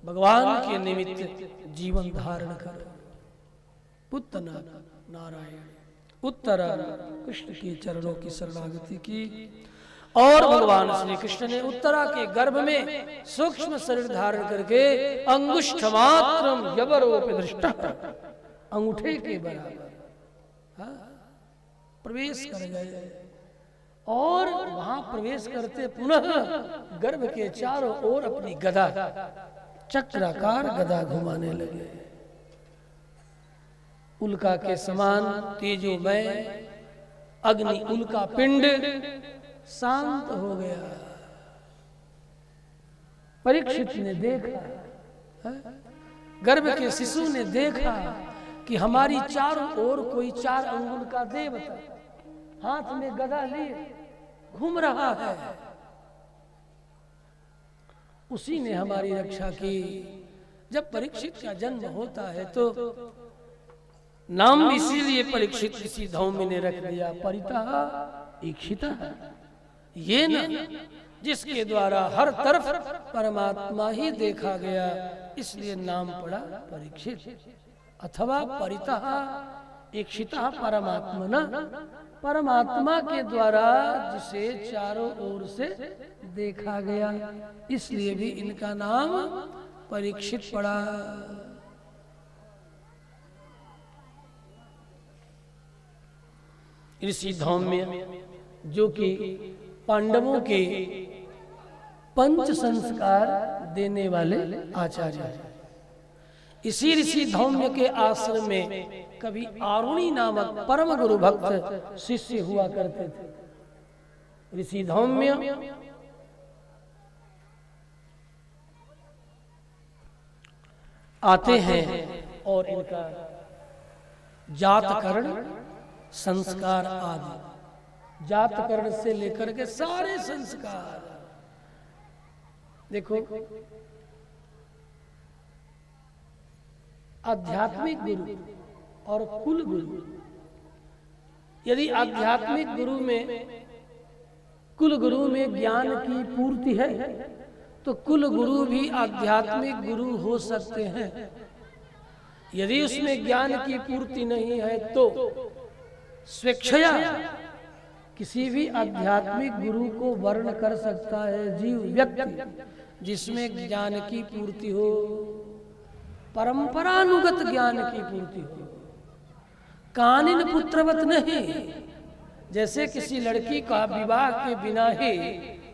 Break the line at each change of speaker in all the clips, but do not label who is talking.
भगवान के निमित्त जीवन धारण करो। पुत्र नारायण उत्तर कृष्ण के चरणों की शरणागति की और भगवान श्री कृष्ण ने उत्तरा के गर्भ में सूक्ष्म शरीर धारण करके अंगुष्ठ मात्रम यवरोपि दृष्टा अंगूठे के बराबर प्रवेश कर गए और वहां प्रवेश करते पुनः गर्भ के चारों ओर अपनी गदा चक्राकार गदा घुमाने लगे। उल्का के समान तेजोमय अग्नि उल्का पिंड शांत हो गया। परीक्षित ने देखा, गर्भ के शिशु ने देखा कि हमारी चारों ओर कोई 4 अंगुल का देवता हाथ में गदा लिए घूम रहा है। उसी ने हमारी रक्षा की। जब परीक्षित का जन्म होता है तो नाम इसीलिए परीक्षित किसी धौम्य ने रख दिया परितः ईक्षिता, ये न जिसके द्वारा हर तरफ परमात्मा ही देखा गया, इसलिए नाम पड़ा परीक्षित। अथवा परितः ईक्षिता परमात्मना, परमात्मा के द्वारा जिसे चारों ओर से देखा गया, इसलिए भी इनका नाम परीक्षित पड़ा। ऋषि धौम्य जो कि पांडवों के पंच संस्कार देने वाले आचार्य हैं। इसी ऋषि धौम्य के आश्रम में कभी आरुणी नामक परम गुरु भक्त शिष्य हुआ करते थे। ऋषि धौम्य आते हैं और इनका जातकरण संस्कार आदि, जातकरण से लेकर के सारे संस्कार, देखो आध्यात्मिक गुरु और कुल गुरु। यदि आध्यात्मिक गुरु में कुल गुरु में ज्ञान की पूर्ति है तो कुल गुरु भी आध्यात्मिक गुरु हो सकते हैं। यदि उसमें ज्ञान की पूर्ति नहीं है तो स्वेच्छया किसी भी आध्यात्मिक गुरु को वर्ण कर सकता है जीव व्यक्ति, जिसमें ज्ञान की पूर्ति हो, परंपरानुगत ज्ञान की पूर्ति हो, कानिन पुत्रवत नहीं। जैसे किसी लड़की का विवाह के बिना ही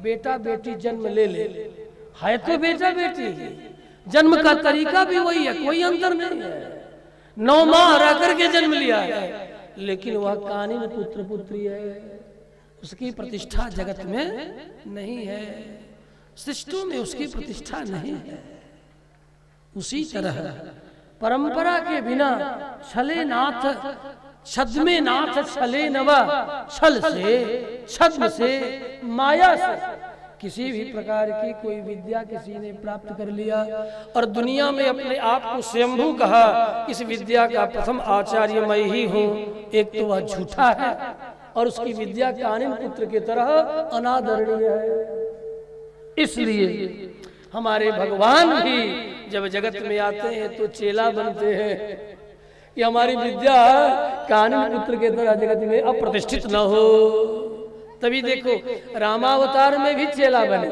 बेटा बेटी जन्म ले है तो बेटा बेटी, जन्म का तरीका भी वही है, कोई अंतर नहीं है। 9 माह रह करके जन्म लिया है, लेकिन वह कानिन पुत्र पुत्री है, उसकी प्रतिष्ठा जगत में नहीं है, सृष्टि में उसकी प्रतिष्ठा नहीं है। उसी तरह परंपरा के बिना छले नाथ छद्मे नाथ छले नवा, छल से छद्म से माया से किसी भी प्रकार की कोई विद्या किसी ने प्राप्त कर लिया और दुनिया में अपने आप को स्वयंभू कहा, इस विद्या का प्रथम आचार्य मैं ही हूँ, एक तो वह झूठा है और उसकी विद्या कानिन पुत्र की तरह अनादरणीय है। इसलिए हमारे भगवान भी जब जगत में आते हैं तो चेला बनते हैं कि हमारी विद्या कानिन पुत्र के तरह जगत में अप्रतिष्ठित न हो। तभी देखो रामावतार में भी चेला बने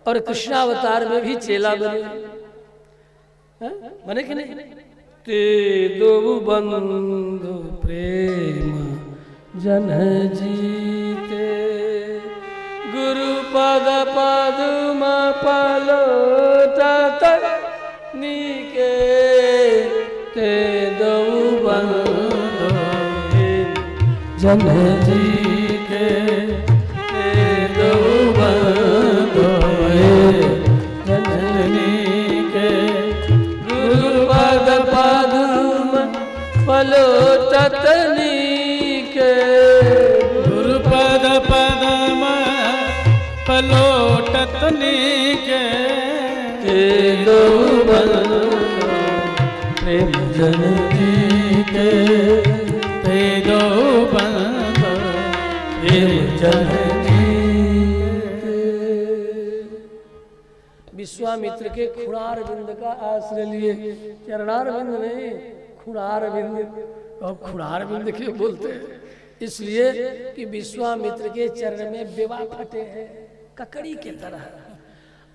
और कृष्णावतार में भी चेला बने, बने कि नहीं? ते दो बंधु प्रेम जन जीते, गुरु पद पद्म पलोटत नीके, ते दो बंधु जन जीते, ते दो बंधु जन नीके, गुरु पद पद्म पलोटत नीके,
गुरु पद पद्म पलोटत नीके,
ते दो बंधु प्रेम जन जीते,
ते दो बंधु
प्रेम जन जीते। विश्वामित्र के खुणार बिंद का आश्रय लिए। चरणार बिंद नहीं, खुणार बिंद। और खुणार बिंद क्यों बोलते हैं? इसलिए कि विश्वामित्र के चरण में बेवा फटे हैं ककड़ी के तरह।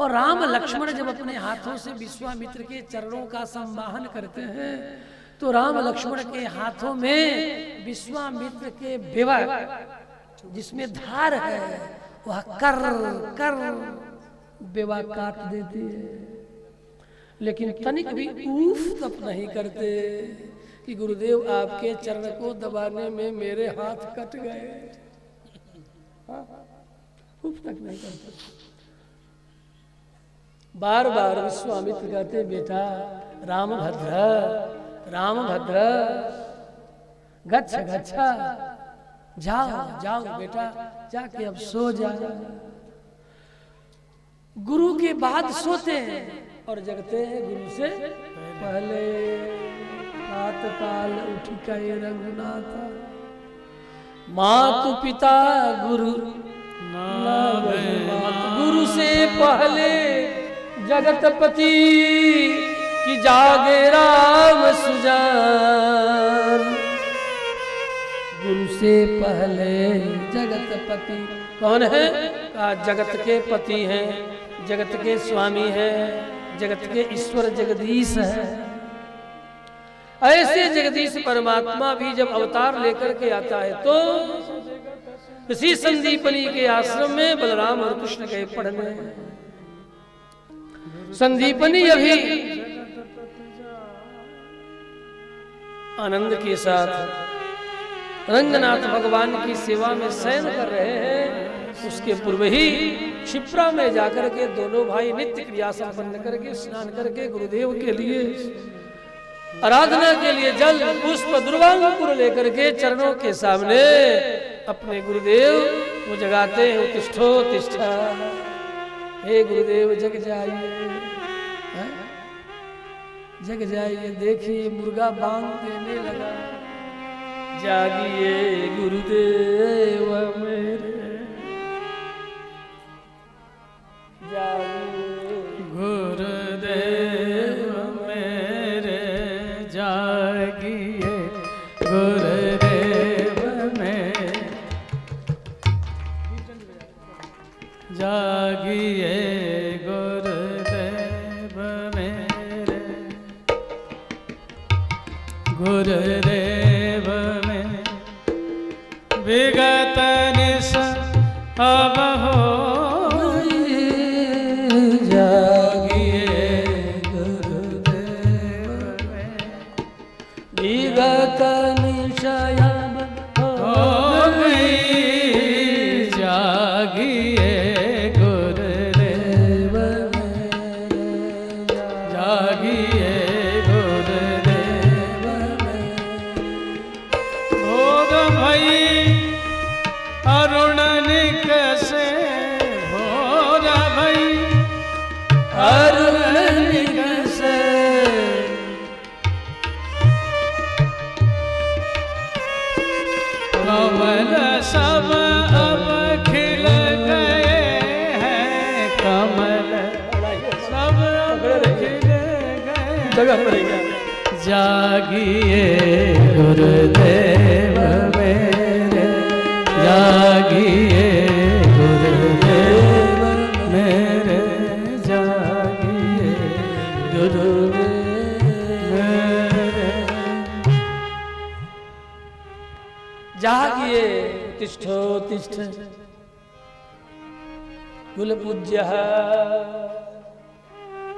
और राम लक्ष्मण जब अपने हाथों से विश्वामित्र के चरणों का संवाहन करते हैं तो राम लक्ष्मण के हाथों में विश्वामित्र के बेवा जिसमें धार है वह कर कर बेवा काट देती है। लेकिन तनिक भी ऊफ तक नहीं करते कि गुरुदेव आपके चरण को दबाने में मेरे हाथ कट गए। ऊफ तक नहीं करते। बार बार विश्वामित्र कहते बेटा रामभद्र गच्छ गच्छा, जाओ जाओ बेटा, जाके अब सो जा। गुरु के बाद सोते हैं और जगते हैं गुरु से पहले। प्रातःकाल उठ के रंगनाथ, मातु पिता गुरु गुरु से पहले जगतपति की जागे राम सुजान। गुरु से पहले जगतपति कौन है? कहा जगत के पति हैं, जगत के स्वामी हैं, जगत के ईश्वर जगदीश है। ऐसे जगदीश परमात्मा भी जब अवतार लेकर के आता है तो इसी संदीपनी के आश्रम में बलराम और कृष्ण गए पढ़ने। संदीपनी अभी आनंद के साथ रंगनाथ भगवान की सेवा में शयन कर रहे हैं। उसके पूर्व ही क्षिप्रा में जाकर के दोनों भाई नित्य क्रिया संपन्न करके स्नान करके गुरुदेव के लिए आराधना के लिए जल पुष्प दुर्वांकुर लेकर के चरणों के सामने अपने गुरुदेव को जगाते हैं। उत्तिष्ठो तिष्ठा, हे गुरुदेव जग जाइए, जग जाइए। देखिए मुर्गा बांग देने लगा। जागिए गुरुदेव मेरे, जागिए
गुरुदेव मेरे, जागिए गुरुदेव मेरे, जागिए गुरुदेव मेरे, गुरुदेव में विगत निश अब हो।
जागिए गुरुदेव में विगत निशय
हो गई। जागिए गुरुदेव में, जागिए गुरुदेव में। भोर भई अरुण निकसे, भोर भई
अरुण निकसे।
कमल सब अब खिल गए हैं, कमल सब अब खिल गए।
जगह पड़ेगा।
जागिए गुरुदेव मेरे, जागिए गुरुदेव मेरे, जागिए गुरुदेव मेरे।
जागिए तिष्ठो तिष्ठ कुल पूज्य,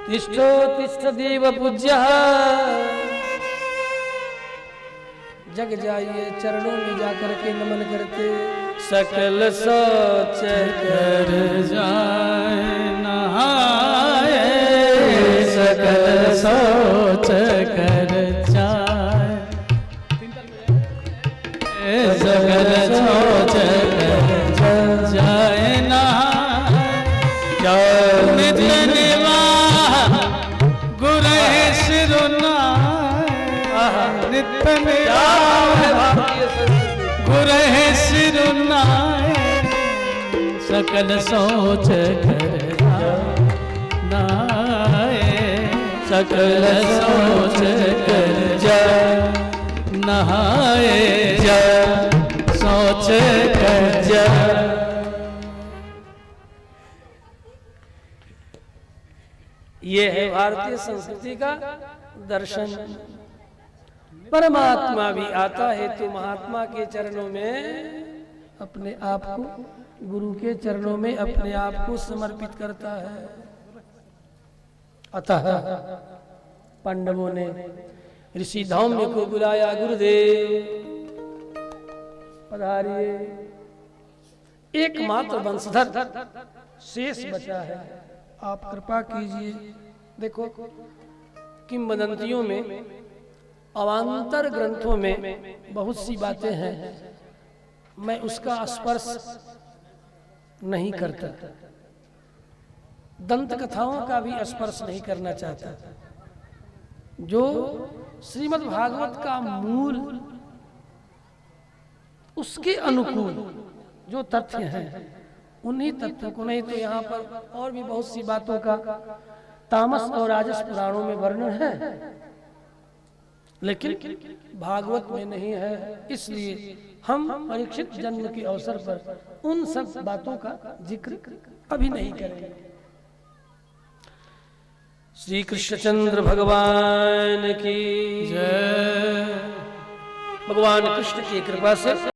तिष्ठो तिष्ठ देव पूज्य। जग जाइए चरणों में जाकर के नमन करते। सकल सोच
कर जाए नहाए, सकल सोच कर जाए, सकल सोच कर जाए नहाए। नित्य निवाह गुरहे सिरुनाए, नित्य निवाह गुरहे सिरुनाए। सकल सोच कर नाए, सकल सोच कर जा, नहाए जा सोच कर जा।
ये है भारतीय संस्कृति का दर्शन। परमात्मा भी आता है तो महात्मा के चरणों में अपने आप को, गुरु के चरणों में अपने आप को समर्पित करता है। अतः पांडवों ने ऋषि धौम्य को बुलाया, गुरुदेव पधारिए। एकमात्र वंशधर शेष बचा है, आप कृपा कीजिए। देखो किंवदंतियों में, अवान्तर ग्रंथों में बहुत सी बातें हैं, मैं उसका स्पर्श नहीं करता, दंत कथाओं का भी स्पर्श नहीं करना चाहता। जो श्रीमद् भागवत का मूल, उसके अनुकूल जो तथ्य हैं, उन्हीं तथ्यों को, नहीं तो यहाँ पर और भी बहुत सी बातों का तामस और राजस पुराणों में वर्णन है, लेकिन भागवत में नहीं है। इसलिए हम परीक्षित जन्म के अवसर पर उन सब बातों का जिक्र अभी नहीं करेंगे। श्री कृष्णचंद्र भगवान की जय। भगवान कृष्ण की कृपा से